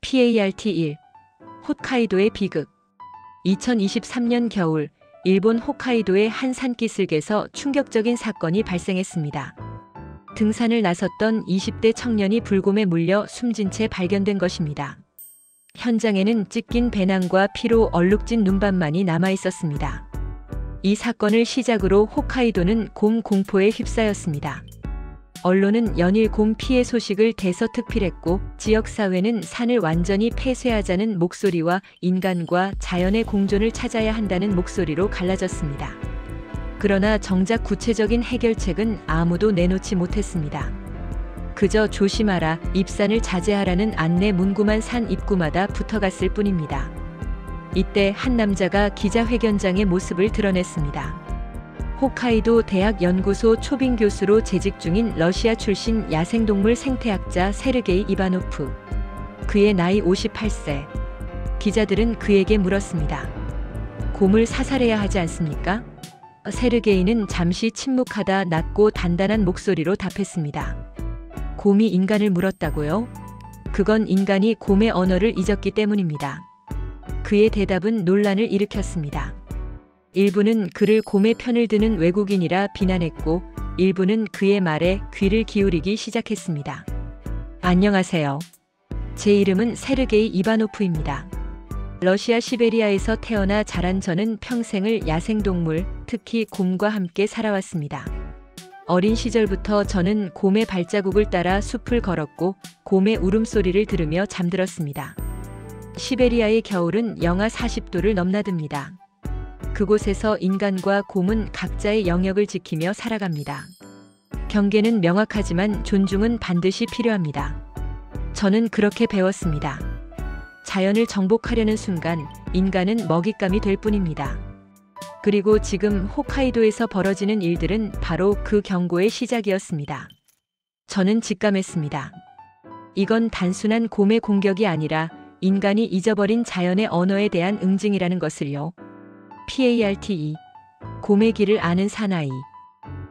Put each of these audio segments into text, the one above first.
PART 1. 홋카이도의 비극. 2023년 겨울, 일본 홋카이도의 한 산기슭에서 충격적인 사건이 발생했습니다. 등산을 나섰던 20대 청년이 불곰에 물려 숨진 채 발견된 것입니다. 현장에는 찢긴 배낭과 피로 얼룩진 눈밭만이 남아 있었습니다. 이 사건을 시작으로 홋카이도는 곰 공포에 휩싸였습니다. 언론은 연일 곰 피해 소식을 대서특필했고 지역사회는 산을 완전히 폐쇄하자는 목소리와 인간과 자연의 공존을 찾아야 한다는 목소리로 갈라졌습니다. 그러나 정작 구체적인 해결책은 아무도 내놓지 못했습니다. 그저 조심하라, 입산을 자제하라는 안내 문구만 산 입구마다 붙어갔을 뿐입니다. 이때 한 남자가 기자회견장의 모습을 드러냈습니다. 홋카이도 대학 연구소 초빙 교수로 재직 중인 러시아 출신 야생동물 생태학자 세르게이 이바노프. 그의 나이 58세. 기자들은 그에게 물었습니다. 곰을 사살해야 하지 않습니까? 세르게이는 잠시 침묵하다 낮고 단단한 목소리로 답했습니다. 곰이 인간을 물었다고요? 그건 인간이 곰의 언어를 잊었기 때문입니다. 그의 대답은 논란을 일으켰습니다. 일부는 그를 곰의 편을 드는 외국인이라 비난했고 일부는 그의 말에 귀를 기울이기 시작했습니다. 안녕하세요. 제 이름은 세르게이 이바노프입니다. 러시아 시베리아에서 태어나 자란 저는 평생을 야생동물, 특히 곰과 함께 살아왔습니다. 어린 시절부터 저는 곰의 발자국을 따라 숲을 걸었고 곰의 울음소리를 들으며 잠들었습니다. 시베리아의 겨울은 영하 40도를 넘나듭니다. 그곳에서 인간과 곰은 각자의 영역을 지키며 살아갑니다. 경계는 명확하지만 존중은 반드시 필요합니다. 저는 그렇게 배웠습니다. 자연을 정복하려는 순간 인간은 먹잇감이 될 뿐입니다. 그리고 지금 홋카이도에서 벌어지는 일들은 바로 그 경고의 시작이었습니다. 저는 직감했습니다. 이건 단순한 곰의 공격이 아니라 인간이 잊어버린 자연의 언어에 대한 응징이라는 것을요. PART 2. 곰의 길을 아는 사나이.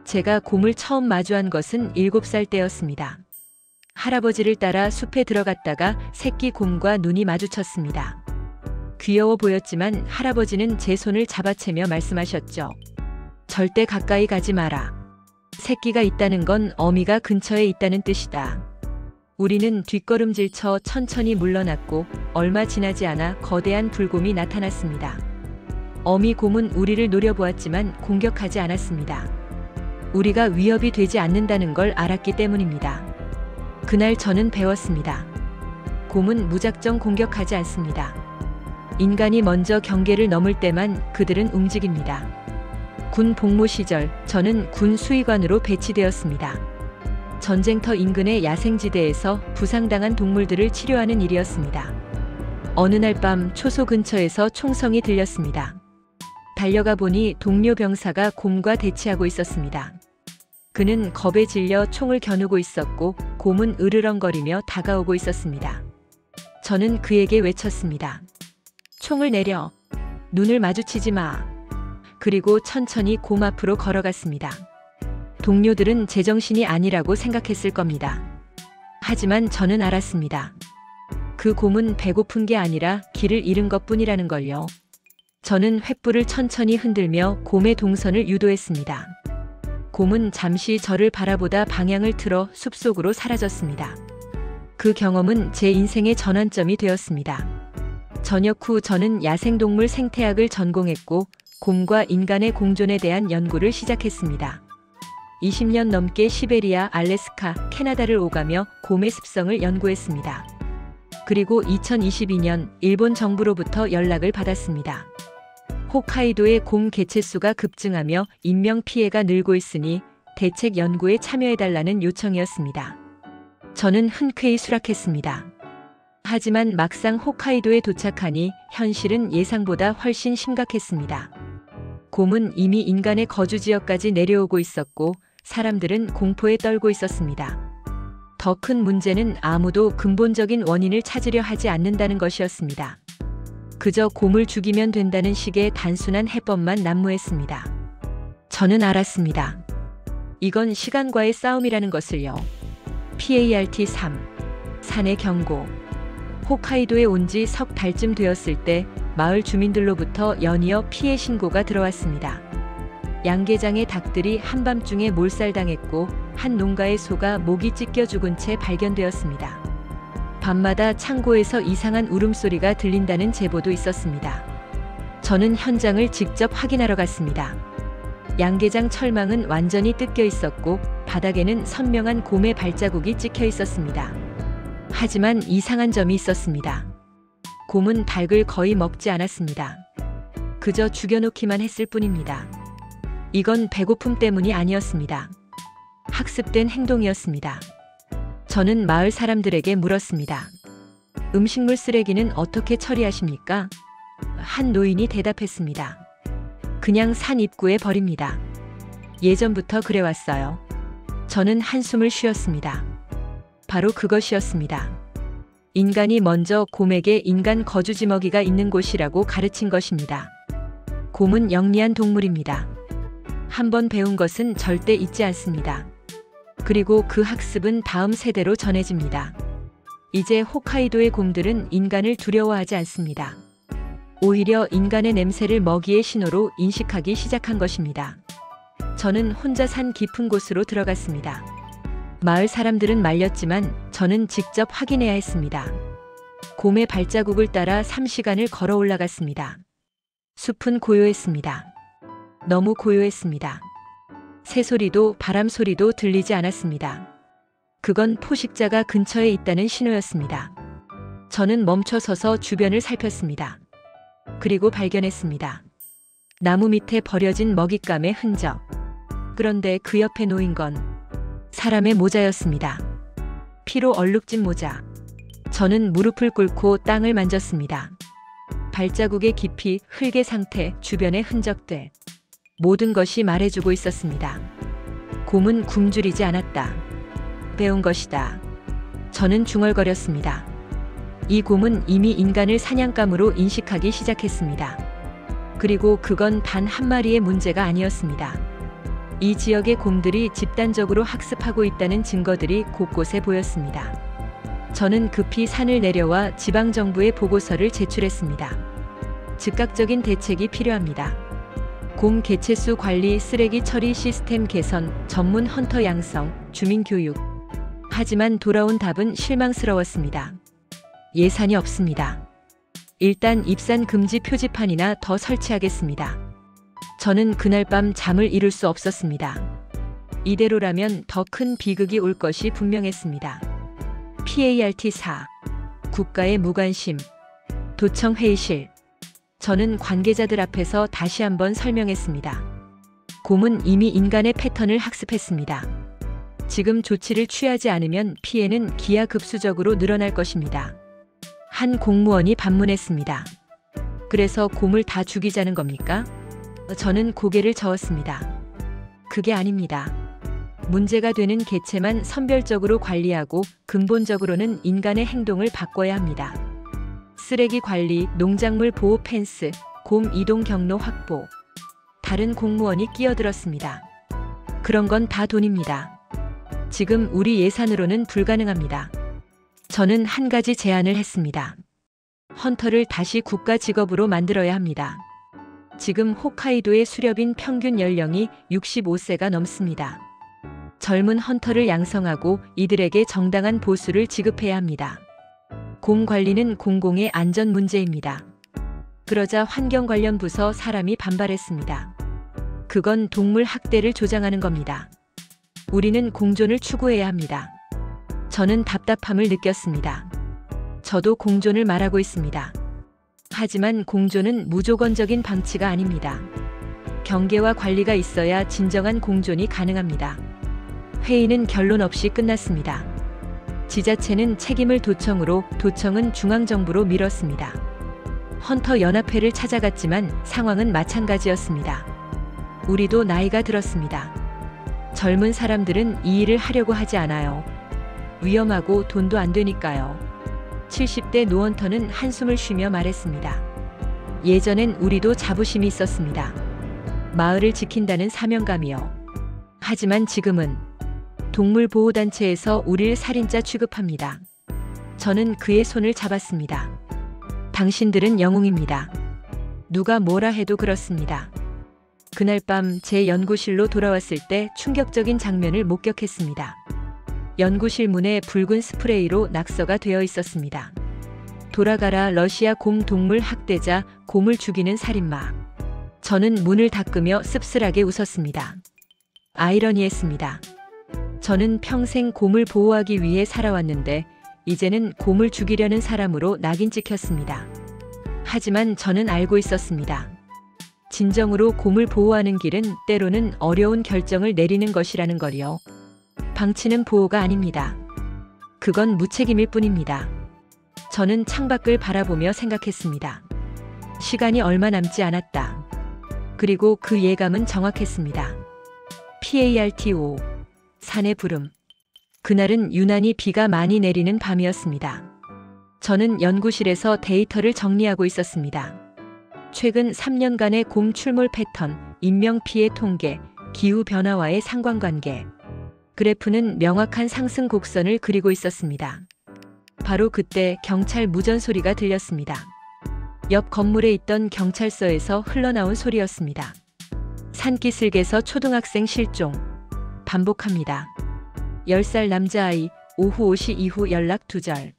제가 곰을 처음 마주한 것은 7살 때였습니다. 할아버지를 따라 숲에 들어갔다가 새끼 곰과 눈이 마주쳤습니다. 귀여워 보였지만 할아버지는 제 손을 잡아채며 말씀하셨죠. 절대 가까이 가지 마라. 새끼가 있다는 건 어미가 근처에 있다는 뜻이다. 우리는 뒷걸음질쳐 천천히 물러났고 얼마 지나지 않아 거대한 불곰이 나타났습니다. 어미 곰은 우리를 노려보았지만 공격하지 않았습니다. 우리가 위협이 되지 않는다는 걸 알았기 때문입니다. 그날 저는 배웠습니다. 곰은 무작정 공격하지 않습니다. 인간이 먼저 경계를 넘을 때만 그들은 움직입니다. 군 복무 시절 저는 군 수의관으로 배치되었습니다. 전쟁터 인근의 야생지대에서 부상당한 동물들을 치료하는 일이었습니다. 어느 날 밤 초소 근처에서 총성이 들렸습니다. 달려가 보니 동료 병사가 곰과 대치하고 있었습니다. 그는 겁에 질려 총을 겨누고 있었고 곰은 으르렁거리며 다가오고 있었습니다. 저는 그에게 외쳤습니다. 총을 내려. 눈을 마주치지 마. 그리고 천천히 곰 앞으로 걸어갔습니다. 동료들은 제정신이 아니라고 생각했을 겁니다. 하지만 저는 알았습니다. 그 곰은 배고픈 게 아니라 길을 잃은 것뿐이라는 걸요. 저는 횃불을 천천히 흔들며 곰의 동선을 유도했습니다. 곰은 잠시 저를 바라보다 방향을 틀어 숲속으로 사라졌습니다. 그 경험은 제 인생의 전환점이 되었습니다. 전역 후 저는 야생동물 생태학을 전공했고 곰과 인간의 공존에 대한 연구를 시작했습니다. 20년 넘게 시베리아, 알래스카, 캐나다를 오가며 곰의 습성을 연구했습니다. 그리고 2022년 일본 정부로부터 연락을 받았습니다. 홋카이도의 곰 개체수가 급증하며 인명 피해가 늘고 있으니 대책 연구에 참여해달라는 요청이었습니다. 저는 흔쾌히 수락했습니다. 하지만 막상 홋카이도에 도착하니 현실은 예상보다 훨씬 심각했습니다. 곰은 이미 인간의 거주 지역까지 내려오고 있었고 사람들은 공포에 떨고 있었습니다. 더 큰 문제는 아무도 근본적인 원인을 찾으려 하지 않는다는 것이었습니다. 그저 곰을 죽이면 된다는 식의 단순한 해법만 난무했습니다. 저는 알았습니다. 이건 시간과의 싸움이라는 것을요. PART 3. 산의 경고. 홋카이도에 온 지 석 달쯤 되었을 때 마을 주민들로부터 연이어 피해 신고가 들어왔습니다. 양계장의 닭들이 한밤중에 몰살당했고 한 농가의 소가 목이 찢겨 죽은 채 발견되었습니다. 밤마다 창고에서 이상한 울음소리가 들린다는 제보도 있었습니다. 저는 현장을 직접 확인하러 갔습니다. 양계장 철망은 완전히 뜯겨 있었고 바닥에는 선명한 곰의 발자국이 찍혀 있었습니다. 하지만 이상한 점이 있었습니다. 곰은 닭을 거의 먹지 않았습니다. 그저 죽여놓기만 했을 뿐입니다. 이건 배고픔 때문이 아니었습니다. 학습된 행동이었습니다. 저는 마을 사람들에게 물었습니다. 음식물 쓰레기는 어떻게 처리하십니까? 한 노인이 대답했습니다. 그냥 산 입구에 버립니다. 예전부터 그래왔어요. 저는 한숨을 쉬었습니다. 바로 그것이었습니다. 인간이 먼저 곰에게 인간 거주지먹이가 있는 곳이라고 가르친 것입니다. 곰은 영리한 동물입니다. 한번 배운 것은 절대 잊지 않습니다. 그리고 그 학습은 다음 세대로 전해집니다. 이제 홋카이도의 곰들은 인간을 두려워하지 않습니다. 오히려 인간의 냄새를 먹이의 신호로 인식하기 시작한 것입니다. 저는 혼자 산 깊은 곳으로 들어갔습니다. 마을 사람들은 말렸지만 저는 직접 확인해야 했습니다. 곰의 발자국을 따라 3시간을 걸어 올라갔습니다. 숲은 고요했습니다. 너무 고요했습니다. 새소리도 바람 소리도 들리지 않았습니다. 그건 포식자가 근처에 있다는 신호였습니다. 저는 멈춰서서 주변을 살폈습니다. 그리고 발견했습니다. 나무 밑에 버려진 먹잇감의 흔적. 그런데 그 옆에 놓인 건 사람의 모자였습니다. 피로 얼룩진 모자. 저는 무릎을 꿇고 땅을 만졌습니다. 발자국의 깊이, 흙의 상태, 주변의 흔적들. 모든 것이 말해주고 있었습니다. 곰은 굶주리지 않았다. 배운 것이다. 저는 중얼거렸습니다. 이 곰은 이미 인간을 사냥감으로 인식하기 시작했습니다. 그리고 그건 단 한 마리의 문제가 아니었습니다. 이 지역의 곰들이 집단적으로 학습하고 있다는 증거들이 곳곳에 보였습니다. 저는 급히 산을 내려와 지방정부에 보고서를 제출했습니다. 즉각적인 대책이 필요합니다. 곰 개체수 관리, 쓰레기 처리 시스템 개선, 전문 헌터 양성, 주민 교육. 하지만 돌아온 답은 실망스러웠습니다. 예산이 없습니다. 일단 입산 금지 표지판이나 더 설치하겠습니다. 저는 그날 밤 잠을 이룰 수 없었습니다. 이대로라면 더 큰 비극이 올 것이 분명했습니다. PART4. 국가의 무관심. 도청 회의실. 저는 관계자들 앞에서 다시 한번 설명했습니다. 곰은 이미 인간의 패턴을 학습했습니다. 지금 조치를 취하지 않으면 피해는 기하급수적으로 늘어날 것입니다. 한 공무원이 반문했습니다. 그래서 곰을 다 죽이자는 겁니까? 저는 고개를 저었습니다. 그게 아닙니다. 문제가 되는 개체만 선별적으로 관리하고 근본적으로는 인간의 행동을 바꿔야 합니다. 쓰레기 관리, 농작물 보호 펜스, 곰 이동 경로 확보. 다른 공무원이 끼어들었습니다. 그런 건 다 돈입니다. 지금 우리 예산으로는 불가능합니다. 저는 한 가지 제안을 했습니다. 헌터를 다시 국가 직업으로 만들어야 합니다. 지금 홋카이도의 수렵인 평균 연령이 65세가 넘습니다. 젊은 헌터를 양성하고 이들에게 정당한 보수를 지급해야 합니다. 곰 관리는 공공의 안전 문제입니다. 그러자 환경 관련 부서 사람이 반발했습니다. 그건 동물 학대를 조장하는 겁니다. 우리는 공존을 추구해야 합니다. 저는 답답함을 느꼈습니다. 저도 공존을 말하고 있습니다. 하지만 공존은 무조건적인 방치가 아닙니다. 경계와 관리가 있어야 진정한 공존이 가능합니다. 회의는 결론 없이 끝났습니다. 지자체는 책임을 도청으로, 도청은 중앙정부로 밀었습니다. 헌터 연합회를 찾아갔지만 상황은 마찬가지였습니다. 우리도 나이가 들었습니다. 젊은 사람들은 이 일을 하려고 하지 않아요. 위험하고 돈도 안 되니까요. 70대 노헌터는 한숨을 쉬며 말했습니다. 예전엔 우리도 자부심이 있었습니다. 마을을 지킨다는 사명감이요. 하지만 지금은 동물보호단체에서 우릴 살인자 취급합니다. 저는 그의 손을 잡았습니다. 당신들은 영웅입니다. 누가 뭐라 해도 그렇습니다. 그날 밤 제 연구실로 돌아왔을 때 충격적인 장면을 목격했습니다. 연구실 문에 붉은 스프레이로 낙서가 되어 있었습니다. 돌아가라 러시아 곰 동물 학대자, 곰을 죽이는 살인마. 저는 문을 닦으며 씁쓸하게 웃었습니다. 아이러니했습니다. 저는 평생 곰을 보호하기 위해 살아왔는데 이제는 곰을 죽이려는 사람으로 낙인 찍혔습니다. 하지만 저는 알고 있었습니다. 진정으로 곰을 보호하는 길은 때로는 어려운 결정을 내리는 것이라는 걸요. 방치는 보호가 아닙니다. 그건 무책임일 뿐입니다. 저는 창밖을 바라보며 생각했습니다. 시간이 얼마 남지 않았다. 그리고 그 예감은 정확했습니다. PARTO. 산의 부름. 그날은 유난히 비가 많이 내리는 밤이었습니다. 저는 연구실에서 데이터를 정리하고 있었습니다. 최근 3년간의 곰 출몰 패턴, 인명피해 통계, 기후변화와의 상관관계. 그래프는 명확한 상승 곡선을 그리고 있었습니다. 바로 그때 경찰 무전 소리가 들렸습니다. 옆 건물에 있던 경찰서에서 흘러나온 소리였습니다. 산기슭에서 초등학생 실종. 반복합니다. 10살 남자아이, 오후 5시 이후 연락 두절.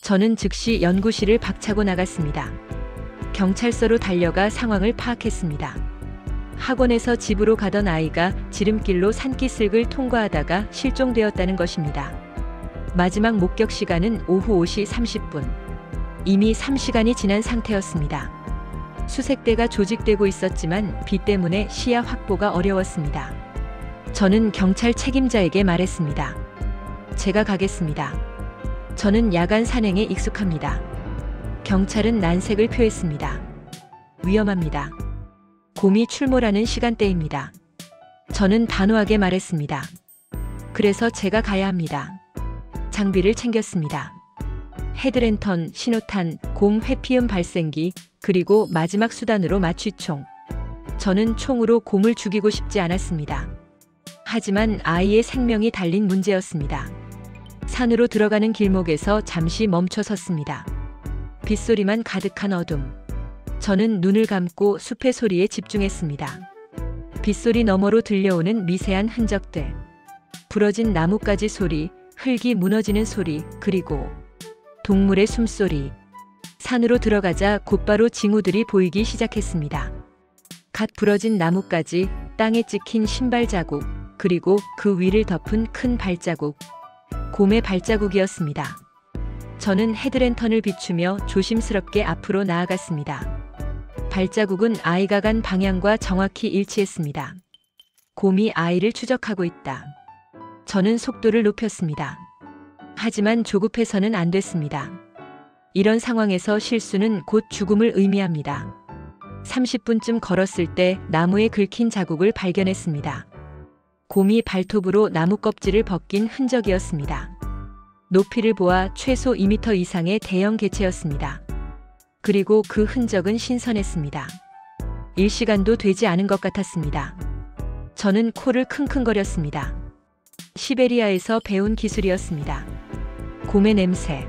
저는 즉시 연구실을 박차고 나갔습니다. 경찰서로 달려가 상황을 파악했습니다. 학원에서 집으로 가던 아이가 지름길로 산기슭을 통과하다가 실종되었다는 것입니다. 마지막 목격 시간은 오후 5시 30분. 이미 3시간이 지난 상태였습니다. 수색대가 조직되고 있었지만 비 때문에 시야 확보가 어려웠습니다. 저는 경찰 책임자에게 말했습니다. 제가 가겠습니다. 저는 야간 산행에 익숙합니다. 경찰은 난색을 표했습니다. 위험합니다. 곰이 출몰하는 시간대입니다. 저는 단호하게 말했습니다. 그래서 제가 가야 합니다. 장비를 챙겼습니다. 헤드랜턴, 신호탄, 곰 회피음 발생기, 그리고 마지막 수단으로 마취총. 저는 총으로 곰을 죽이고 싶지 않았습니다. 하지만 아이의 생명이 달린 문제였습니다. 산으로 들어가는 길목에서 잠시 멈춰 섰습니다. 빗소리만 가득한 어둠. 저는 눈을 감고 숲의 소리에 집중했습니다. 빗소리 너머로 들려오는 미세한 흔적들. 부러진 나뭇가지 소리, 흙이 무너지는 소리, 그리고 동물의 숨소리. 산으로 들어가자 곧바로 징후들이 보이기 시작했습니다. 갓 부러진 나뭇가지, 땅에 찍힌 신발 자국, 그리고 그 위를 덮은 큰 발자국. 곰의 발자국이었습니다. 저는 헤드랜턴을 비추며 조심스럽게 앞으로 나아갔습니다. 발자국은 아이가 간 방향과 정확히 일치했습니다. 곰이 아이를 추적하고 있다. 저는 속도를 높였습니다. 하지만 조급해서는 안 됐습니다. 이런 상황에서 실수는 곧 죽음을 의미합니다. 30분쯤 걸었을 때 나무에 긁힌 자국을 발견했습니다. 곰이 발톱으로 나무 껍질을 벗긴 흔적이었습니다. 높이를 보아 최소 2m 이상의 대형 개체였습니다. 그리고 그 흔적은 신선했습니다. 1시간도 되지 않은 것 같았습니다. 저는 코를 킁킁거렸습니다. 시베리아에서 배운 기술이었습니다. 곰의 냄새.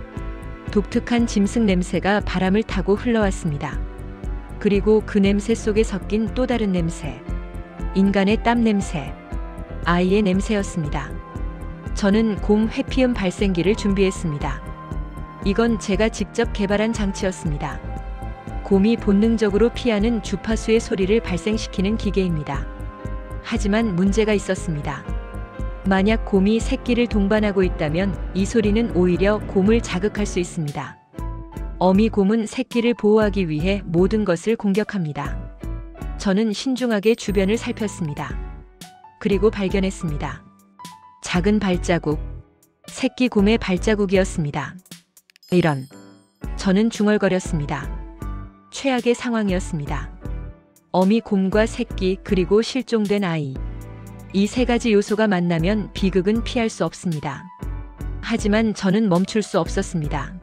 독특한 짐승 냄새가 바람을 타고 흘러왔습니다. 그리고 그 냄새 속에 섞인 또 다른 냄새. 인간의 땀 냄새. 아이의 냄새였습니다. 저는 곰 회피음 발생기를 준비했습니다. 이건 제가 직접 개발한 장치였습니다. 곰이 본능적으로 피하는 주파수의 소리를 발생시키는 기계입니다. 하지만 문제가 있었습니다. 만약 곰이 새끼를 동반하고 있다면 이 소리는 오히려 곰을 자극할 수 있습니다. 어미 곰은 새끼를 보호하기 위해 모든 것을 공격합니다. 저는 신중하게 주변을 살폈습니다. 그리고 발견했습니다. 작은 발자국. 새끼 곰의 발자국이었습니다. 이런. 저는 중얼거렸습니다. 최악의 상황이었습니다. 어미 곰과 새끼 그리고 실종된 아이. 이 세 가지 요소가 만나면 비극은 피할 수 없습니다. 하지만 저는 멈출 수 없었습니다.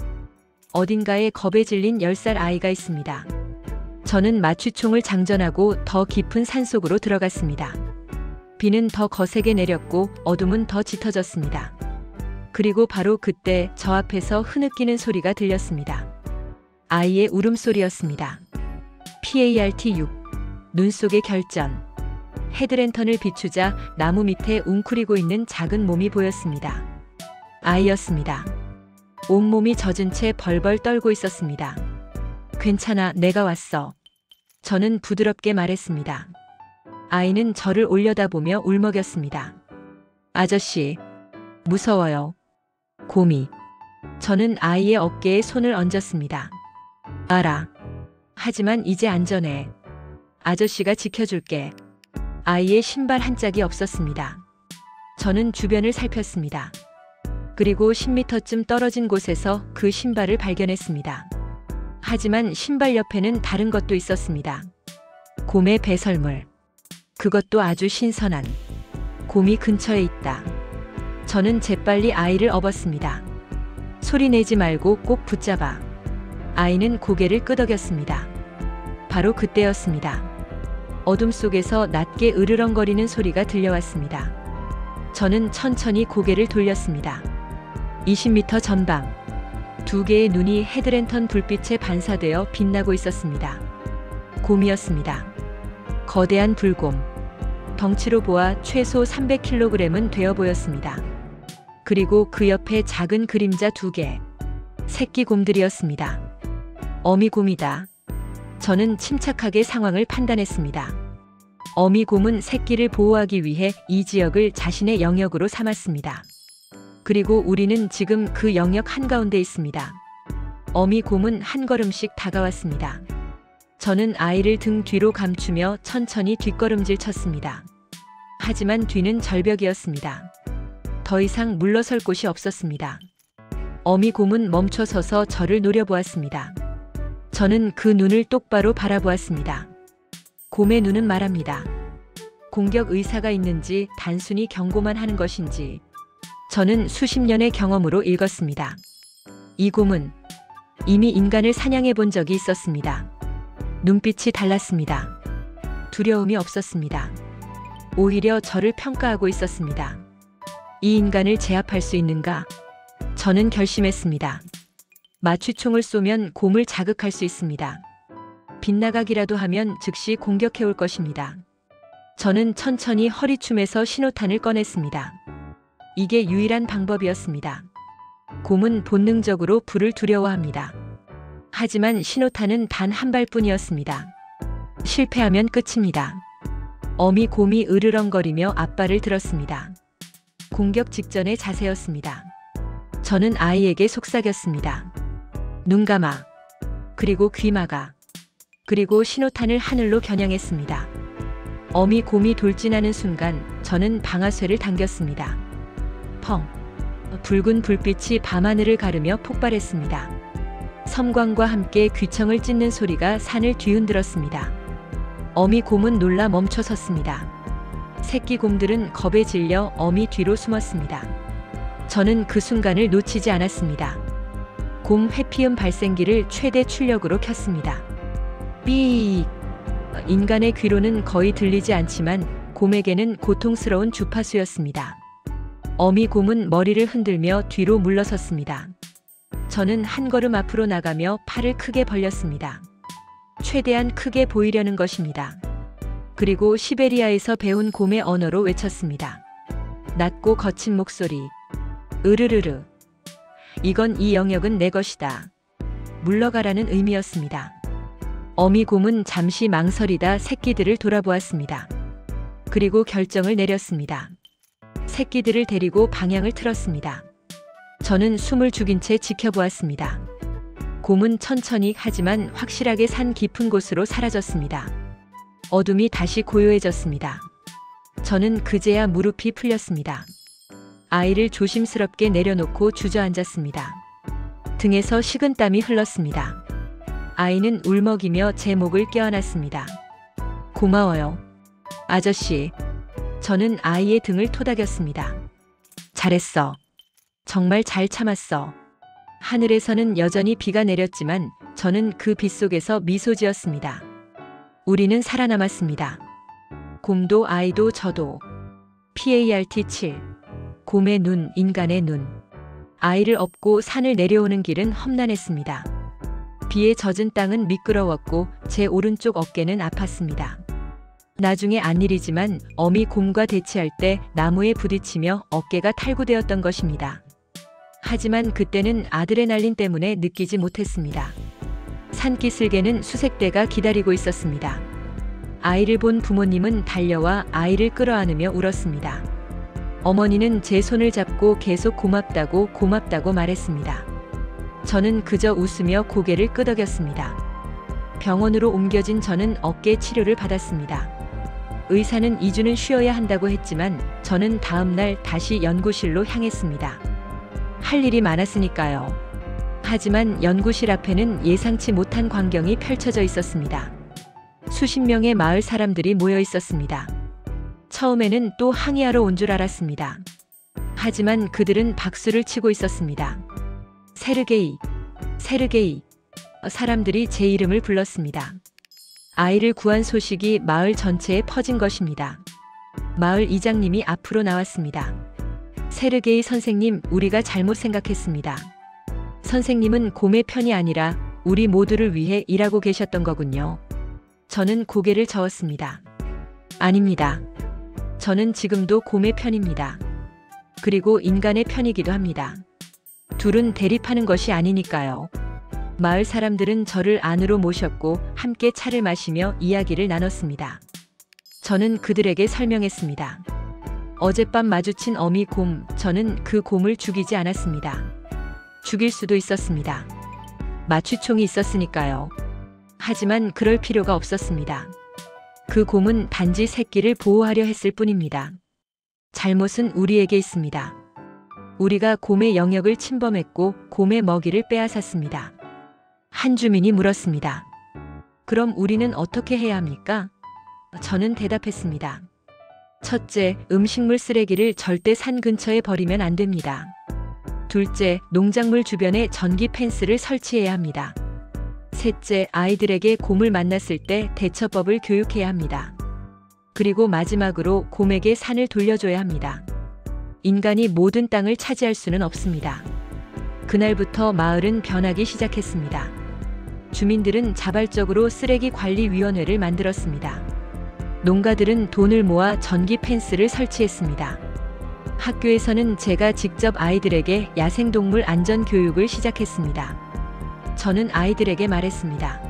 어딘가에 겁에 질린 10살 아이가 있습니다. 저는 마취총을 장전하고 더 깊은 산속으로 들어갔습니다. 비는 더 거세게 내렸고 어둠은 더 짙어졌습니다. 그리고 바로 그때 저 앞에서 흐느끼는 소리가 들렸습니다. 아이의 울음소리였습니다. PART6. 눈 속의 결전. 헤드랜턴을 비추자 나무 밑에 웅크리고 있는 작은 몸이 보였습니다. 아이였습니다. 온몸이 젖은 채 벌벌 떨고 있었습니다. 괜찮아, 내가 왔어. 저는 부드럽게 말했습니다. 아이는 저를 올려다보며 울먹였습니다. 아저씨, 무서워요. 곰이. 저는 아이의 어깨에 손을 얹었습니다. 알아. 하지만 이제 안전해. 아저씨가 지켜줄게. 아이의 신발 한 짝이 없었습니다. 저는 주변을 살폈습니다. 그리고 10m쯤 떨어진 곳에서 그 신발을 발견했습니다. 하지만 신발 옆에는 다른 것도 있었습니다. 곰의 배설물. 그것도 아주 신선한. 곰이 근처에 있다. 저는 재빨리 아이를 업었습니다. 소리 내지 말고 꼭 붙잡아. 아이는 고개를 끄덕였습니다. 바로 그때였습니다. 어둠 속에서 낮게 으르렁거리는 소리가 들려왔습니다. 저는 천천히 고개를 돌렸습니다. 20m 전방. 두 개의 눈이 헤드랜턴 불빛에 반사되어 빛나고 있었습니다. 곰이었습니다. 거대한 불곰. 덩치로 보아 최소 300kg은 되어 보였습니다. 그리고 그 옆에 작은 그림자 두 개. 새끼 곰들이었습니다. 어미곰이다. 저는 침착하게 상황을 판단했습니다. 어미곰은 새끼를 보호하기 위해 이 지역을 자신의 영역으로 삼았습니다. 그리고 우리는 지금 그 영역 한가운데 있습니다. 어미곰은 한 걸음씩 다가왔습니다. 저는 아이를 등 뒤로 감추며 천천히 뒷걸음질 쳤습니다. 하지만 뒤는 절벽이었습니다. 더 이상 물러설 곳이 없었습니다. 어미곰은 멈춰서서 저를 노려보았습니다. 저는 그 눈을 똑바로 바라보았습니다. 곰의 눈은 말합니다. 공격 의사가 있는지 단순히 경고만 하는 것인지. 저는 수십 년의 경험으로 읽었습니다. 이 곰은 이미 인간을 사냥해 본 적이 있었습니다. 눈빛이 달랐습니다. 두려움이 없었습니다. 오히려 저를 평가하고 있었습니다. 이 인간을 제압할 수 있는가? 저는 결심했습니다. 마취총을 쏘면 곰을 자극할 수 있습니다. 빗나가기라도 하면 즉시 공격해올 것입니다. 저는 천천히 허리춤에서 신호탄을 꺼냈습니다. 이게 유일한 방법이었습니다. 곰은 본능적으로 불을 두려워합니다. 하지만 신호탄은 단 한 발뿐이었습니다. 실패하면 끝입니다. 어미 곰이 으르렁거리며 앞발을 들었습니다. 공격 직전의 자세였습니다. 저는 아이에게 속삭였습니다. 눈 감아. 그리고 귀 막아. 그리고 신호탄을 하늘로 겨냥했습니다. 어미 곰이 돌진하는 순간 저는 방아쇠를 당겼습니다. 펑. 붉은 불빛이 밤하늘을 가르며 폭발했습니다. 섬광과 함께 귀청을 찢는 소리가 산을 뒤흔들었습니다. 어미 곰은 놀라 멈춰섰습니다. 새끼 곰들은 겁에 질려 어미 뒤로 숨었습니다. 저는 그 순간을 놓치지 않았습니다. 곰 회피음 발생기를 최대 출력으로 켰습니다. 삐익. 인간의 귀로는 거의 들리지 않지만 곰에게는 고통스러운 주파수였습니다. 어미 곰은 머리를 흔들며 뒤로 물러섰습니다. 저는 한 걸음 앞으로 나가며 팔을 크게 벌렸습니다. 최대한 크게 보이려는 것입니다. 그리고 시베리아에서 배운 곰의 언어로 외쳤습니다. 낮고 거친 목소리. 으르르르. 이건 이 영역은 내 것이다. 물러가라는 의미였습니다. 어미 곰은 잠시 망설이다 새끼들을 돌아보았습니다. 그리고 결정을 내렸습니다. 새끼들을 데리고 방향을 틀었습니다. 저는 숨을 죽인 채 지켜보았습니다. 곰은 천천히 하지만 확실하게 산 깊은 곳으로 사라졌습니다. 어둠이 다시 고요해졌습니다. 저는 그제야 무릎이 풀렸습니다. 아이를 조심스럽게 내려놓고 주저앉았습니다. 등에서 식은땀이 흘렀습니다. 아이는 울먹이며 제 목을 껴안았습니다. 고마워요. 아저씨. 저는 아이의 등을 토닥였습니다. 잘했어. 정말 잘 참았어. 하늘에서는 여전히 비가 내렸지만 저는 그 빗속에서 미소 지었습니다. 우리는 살아남았습니다. 곰도 아이도 저도. PART7. 곰의 눈, 인간의 눈. 아이를 업고 산을 내려오는 길은 험난했습니다. 비에 젖은 땅은 미끄러웠고 제 오른쪽 어깨는 아팠습니다. 나중에 안 일이지만 어미 곰과 대치할 때 나무에 부딪히며 어깨가 탈구되었던 것입니다. 하지만 그때는 아드레날린 때문에 느끼지 못했습니다. 산기슭에는 수색대가 기다리고 있었습니다. 아이를 본 부모님은 달려와 아이를 끌어안으며 울었습니다. 어머니는 제 손을 잡고 계속 고맙다고 말했습니다. 저는 그저 웃으며 고개를 끄덕였습니다. 병원으로 옮겨진 저는 어깨 치료를 받았습니다. 의사는 2주는 쉬어야 한다고 했지만 저는 다음 날 다시 연구실로 향했습니다. 할 일이 많았으니까요. 하지만 연구실 앞에는 예상치 못한 광경이 펼쳐져 있었습니다. 수십 명의 마을 사람들이 모여 있었습니다. 처음에는 또 항의하러 온 줄 알았습니다. 하지만 그들은 박수를 치고 있었습니다. 세르게이, 세르게이. 사람들이 제 이름을 불렀습니다. 아이를 구한 소식이 마을 전체에 퍼진 것입니다. 마을 이장님이 앞으로 나왔습니다. 세르게이 선생님, 우리가 잘못 생각했습니다. 선생님은 곰의 편이 아니라 우리 모두를 위해 일하고 계셨던 거군요. 저는 고개를 저었습니다. 아닙니다. 저는 지금도 곰의 편입니다. 그리고 인간의 편이기도 합니다. 둘은 대립하는 것이 아니니까요. 마을 사람들은 저를 안으로 모셨고 함께 차를 마시며 이야기를 나눴습니다. 저는 그들에게 설명했습니다. 어젯밤 마주친 어미 곰, 저는 그 곰을 죽이지 않았습니다. 죽일 수도 있었습니다. 마취총이 있었으니까요. 하지만 그럴 필요가 없었습니다. 그 곰은 단지 새끼를 보호하려 했을 뿐입니다. 잘못은 우리에게 있습니다. 우리가 곰의 영역을 침범했고 곰의 먹이를 빼앗았습니다. 한 주민이 물었습니다. 그럼 우리는 어떻게 해야 합니까? 저는 대답했습니다. 첫째, 음식물 쓰레기를 절대 산 근처에 버리면 안 됩니다. 둘째, 농작물 주변에 전기 펜스를 설치해야 합니다. 셋째, 아이들에게 곰을 만났을 때 대처법을 교육해야 합니다. 그리고 마지막으로 곰에게 산을 돌려줘야 합니다. 인간이 모든 땅을 차지할 수는 없습니다. 그날부터 마을은 변하기 시작했습니다. 주민들은 자발적으로 쓰레기관리위원회를 만들었습니다. 농가들은 돈을 모아 전기 펜스를 설치했습니다. 학교에서는 제가 직접 아이들에게 야생동물 안전 교육을 시작했습니다. 저는 아이들에게 말했습니다.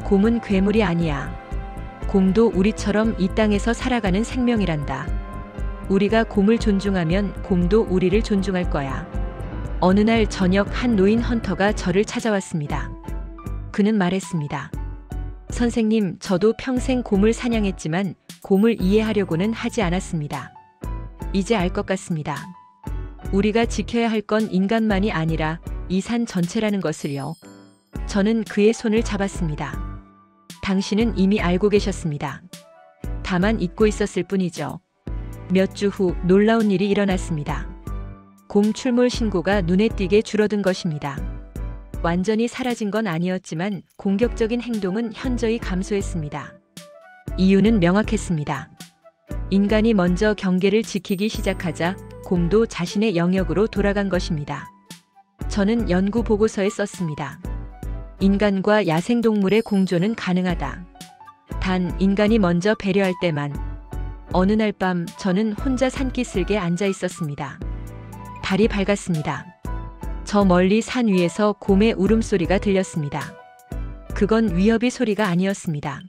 곰은 괴물이 아니야. 곰도 우리처럼 이 땅에서 살아가는 생명이란다. 우리가 곰을 존중하면 곰도 우리를 존중할 거야. 어느 날 저녁 한 노인 헌터가 저를 찾아왔습니다. 그는 말했습니다. 선생님, 저도 평생 곰을 사냥했지만 곰을 이해하려고는 하지 않았습니다. 이제 알 것 같습니다. 우리가 지켜야 할 건 인간만이 아니라 이 산 전체라는 것을요. 저는 그의 손을 잡았습니다. 당신은 이미 알고 계셨습니다. 다만 잊고 있었을 뿐이죠. 몇 주 후 놀라운 일이 일어났습니다. 곰 출몰 신고가 눈에 띄게 줄어든 것입니다. 완전히 사라진 건 아니었지만 공격적인 행동은 현저히 감소했습니다. 이유는 명확했습니다. 인간이 먼저 경계를 지키기 시작하자 곰도 자신의 영역으로 돌아간 것입니다. 저는 연구 보고서에 썼습니다. 인간과 야생동물의 공존은 가능하다. 단 인간이 먼저 배려할 때만. 어느 날 밤 저는 혼자 산기슭에 앉아 있었습니다. 달이 밝았습니다. 저 멀리 산 위에서 곰의 울음소리가 들렸습니다. 그건 위협의 소리가 아니었습니다.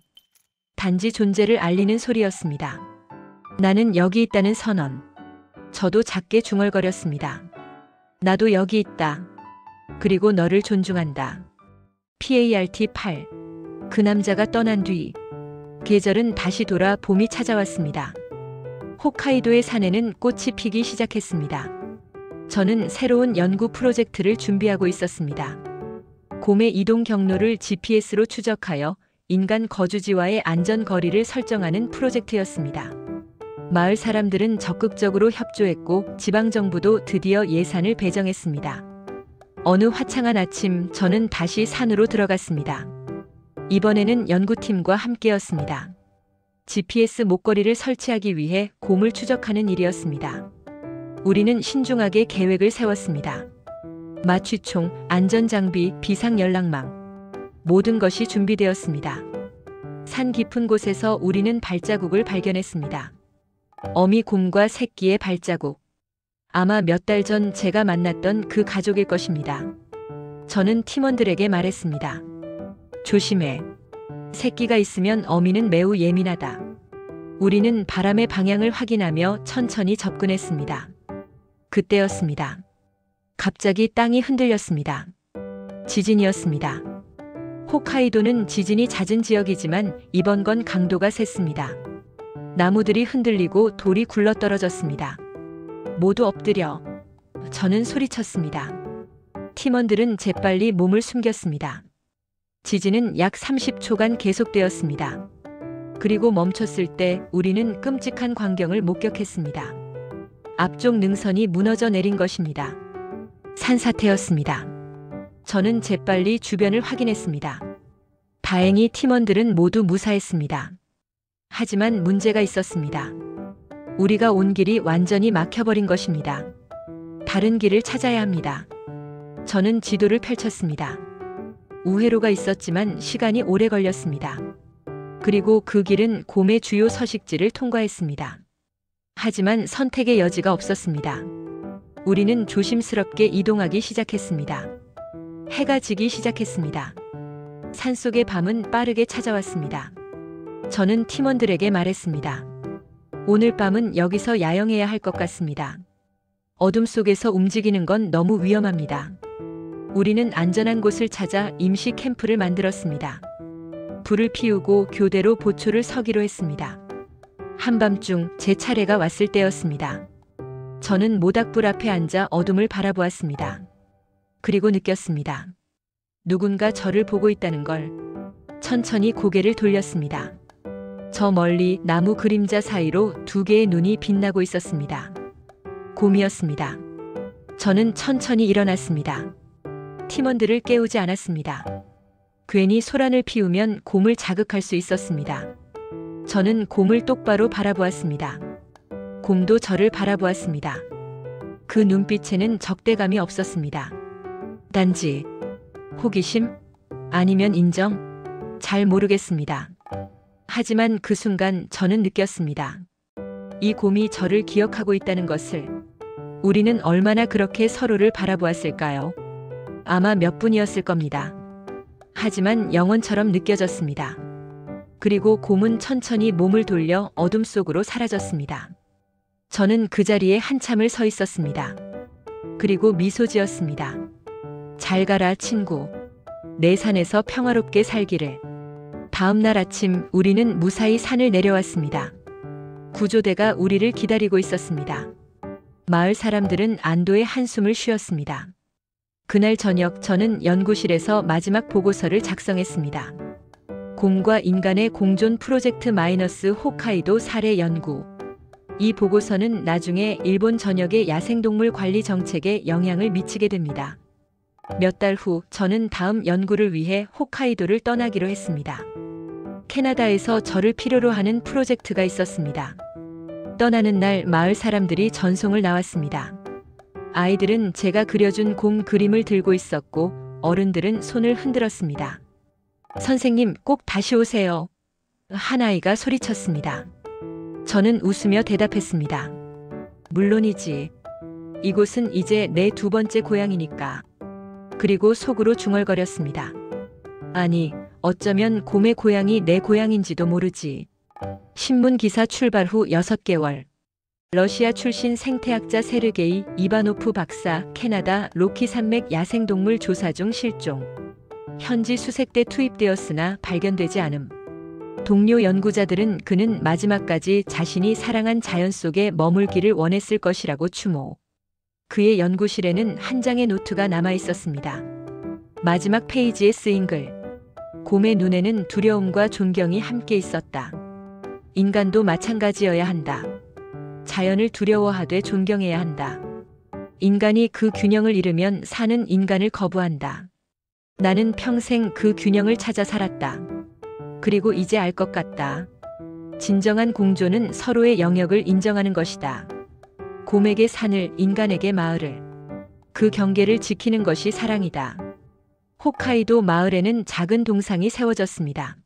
단지 존재를 알리는 소리였습니다. 나는 여기 있다는 선언. 저도 작게 중얼거렸습니다. 나도 여기 있다. 그리고 너를 존중한다. PART 8. 그 남자가 떠난 뒤 계절은 다시 돌아 봄이 찾아왔습니다. 홋카이도의 산에는 꽃이 피기 시작했습니다. 저는 새로운 연구 프로젝트를 준비하고 있었습니다. 곰의 이동 경로를 GPS로 추적하여 인간 거주지와의 안전 거리를 설정하는 프로젝트였습니다. 마을 사람들은 적극적으로 협조했고 지방정부도 드디어 예산을 배정했습니다. 어느 화창한 아침 저는 다시 산으로 들어갔습니다. 이번에는 연구팀과 함께였습니다. GPS 목걸이를 설치하기 위해 곰을 추적하는 일이었습니다. 우리는 신중하게 계획을 세웠습니다. 마취총, 안전장비, 비상연락망. 모든 것이 준비되었습니다. 산 깊은 곳에서 우리는 발자국을 발견했습니다. 어미 곰과 새끼의 발자국. 아마 몇 달 전 제가 만났던 그 가족일 것입니다. 저는 팀원들에게 말했습니다. 조심해. 새끼가 있으면 어미는 매우 예민하다. 우리는 바람의 방향을 확인하며 천천히 접근했습니다. 그때였습니다. 갑자기 땅이 흔들렸습니다. 지진이었습니다. 홋카이도는 지진이 잦은 지역이지만 이번 건 강도가 셌습니다. 나무들이 흔들리고 돌이 굴러떨어졌습니다. 모두 엎드려. 저는 소리쳤습니다. 팀원들은 재빨리 몸을 숨겼습니다. 지진은 약 30초간 계속되었습니다. 그리고 멈췄을 때 우리는 끔찍한 광경을 목격했습니다. 앞쪽 능선이 무너져 내린 것입니다. 산사태였습니다. 저는 재빨리 주변을 확인했습니다. 다행히 팀원들은 모두 무사했습니다. 하지만 문제가 있었습니다. 우리가 온 길이 완전히 막혀버린 것입니다. 다른 길을 찾아야 합니다. 저는 지도를 펼쳤습니다. 우회로가 있었지만 시간이 오래 걸렸습니다. 그리고 그 길은 곰의 주요 서식지를 통과했습니다. 하지만 선택의 여지가 없었습니다. 우리는 조심스럽게 이동하기 시작했습니다. 해가 지기 시작했습니다. 산속의 밤은 빠르게 찾아왔습니다. 저는 팀원들에게 말했습니다. 오늘 밤은 여기서 야영해야 할 것 같습니다. 어둠 속에서 움직이는 건 너무 위험합니다. 우리는 안전한 곳을 찾아 임시 캠프를 만들었습니다. 불을 피우고 교대로 보초를 서기로 했습니다. 한밤중 제 차례가 왔을 때였습니다. 저는 모닥불 앞에 앉아 어둠을 바라보았습니다. 그리고 느꼈습니다. 누군가 저를 보고 있다는 걸. 천천히 고개를 돌렸습니다. 저 멀리 나무 그림자 사이로 두 개의 눈이 빛나고 있었습니다. 곰이었습니다. 저는 천천히 일어났습니다. 팀원들을 깨우지 않았습니다. 괜히 소란을 피우면 곰을 자극할 수 있었습니다. 저는 곰을 똑바로 바라보았습니다. 곰도 저를 바라보았습니다. 그 눈빛에는 적대감이 없었습니다. 단지 호기심? 아니면 인정? 잘 모르겠습니다. 하지만 그 순간 저는 느꼈습니다. 이 곰이 저를 기억하고 있다는 것을. 우리는 얼마나 그렇게 서로를 바라보았을까요? 아마 몇 분이었을 겁니다. 하지만 영원처럼 느껴졌습니다. 그리고 곰은 천천히 몸을 돌려 어둠 속으로 사라졌습니다. 저는 그 자리에 한참을 서 있었습니다. 그리고 미소 지었습니다. 잘 가라, 친구. 내 산에서 평화롭게 살기를. 다음 날 아침 우리는 무사히 산을 내려왔습니다. 구조대가 우리를 기다리고 있었습니다. 마을 사람들은 안도의 한숨을 쉬었습니다. 그날 저녁 저는 연구실에서 마지막 보고서를 작성했습니다. 곰과 인간의 공존 프로젝트 마이너스 홋카이도 사례 연구. 이 보고서는 나중에 일본 전역의 야생동물 관리 정책에 영향을 미치게 됩니다. 몇 달 후 저는 다음 연구를 위해 홋카이도를 떠나기로 했습니다. 캐나다에서 저를 필요로 하는 프로젝트가 있었습니다. 떠나는 날 마을 사람들이 전송을 나왔습니다. 아이들은 제가 그려준 곰 그림을 들고 있었고 어른들은 손을 흔들었습니다. 선생님, 꼭 다시 오세요. 한 아이가 소리쳤습니다. 저는 웃으며 대답했습니다. 물론이지. 이곳은 이제 내 두 번째 고향이니까. 그리고 속으로 중얼거렸습니다. 아니, 어쩌면 곰의 고향이 내 고향인지도 모르지. 신문 기사 출발 후 6개월. 러시아 출신 생태학자 세르게이 이바노프 박사, 캐나다 로키 산맥 야생동물 조사 중 실종. 현지 수색대 투입되었으나 발견되지 않음. 동료 연구자들은 그는 마지막까지 자신이 사랑한 자연 속에 머물기를 원했을 것이라고 추모. 그의 연구실에는 한 장의 노트가 남아 있었습니다. 마지막 페이지에 쓰인 글. 곰의 눈에는 두려움과 존경이 함께 있었다. 인간도 마찬가지여야 한다. 자연을 두려워하되 존경해야 한다. 인간이 그 균형을 잃으면 사는 인간을 거부한다. 나는 평생 그 균형을 찾아 살았다. 그리고 이제 알 것 같다. 진정한 공존은 서로의 영역을 인정하는 것이다. 곰에게 산을, 인간에게 마을을. 그 경계를 지키는 것이 사랑이다. 홋카이도 마을에는 작은 동상이 세워졌습니다.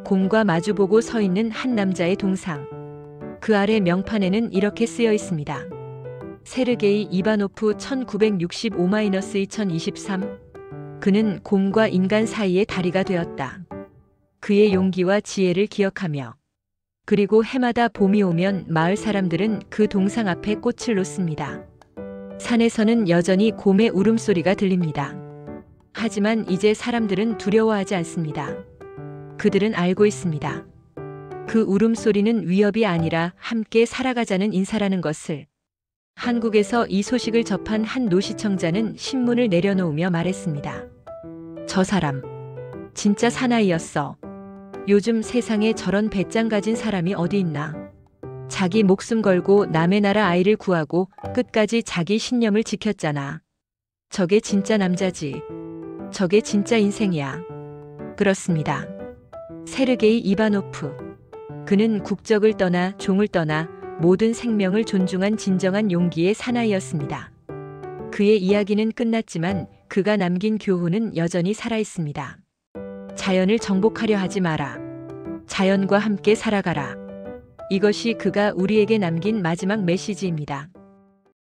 곰과 마주보고 서 있는 한 남자의 동상. 그 아래 명판에는 이렇게 쓰여 있습니다. 세르게이 이바노프 1965-2023. 그는 곰과 인간 사이의 다리가 되었다. 그의 용기와 지혜를 기억하며 그리고 해마다 봄이 오면 마을 사람들은 그 동상 앞에 꽃을 놓습니다. 산에서는 여전히 곰의 울음소리가 들립니다. 하지만 이제 사람들은 두려워하지 않습니다. 그들은 알고 있습니다. 그 울음소리는 위협이 아니라 함께 살아가자는 인사라는 것을. 한국에서 이 소식을 접한 한 노시청자는 신문을 내려놓으며 말했습니다. 저 사람, 진짜 사나이였어. 요즘 세상에 저런 배짱 가진 사람이 어디 있나. 자기 목숨 걸고 남의 나라 아이를 구하고 끝까지 자기 신념을 지켰잖아. 저게 진짜 남자지. 저게 진짜 인생이야. 그렇습니다. 세르게이 이바노프. 그는 국적을 떠나 종을 떠나 모든 생명을 존중한 진정한 용기의 사나이였습니다. 그의 이야기는 끝났지만 그가 남긴 교훈은 여전히 살아있습니다. 자연을 정복하려 하지 마라. 자연과 함께 살아가라. 이것이 그가 우리에게 남긴 마지막 메시지입니다.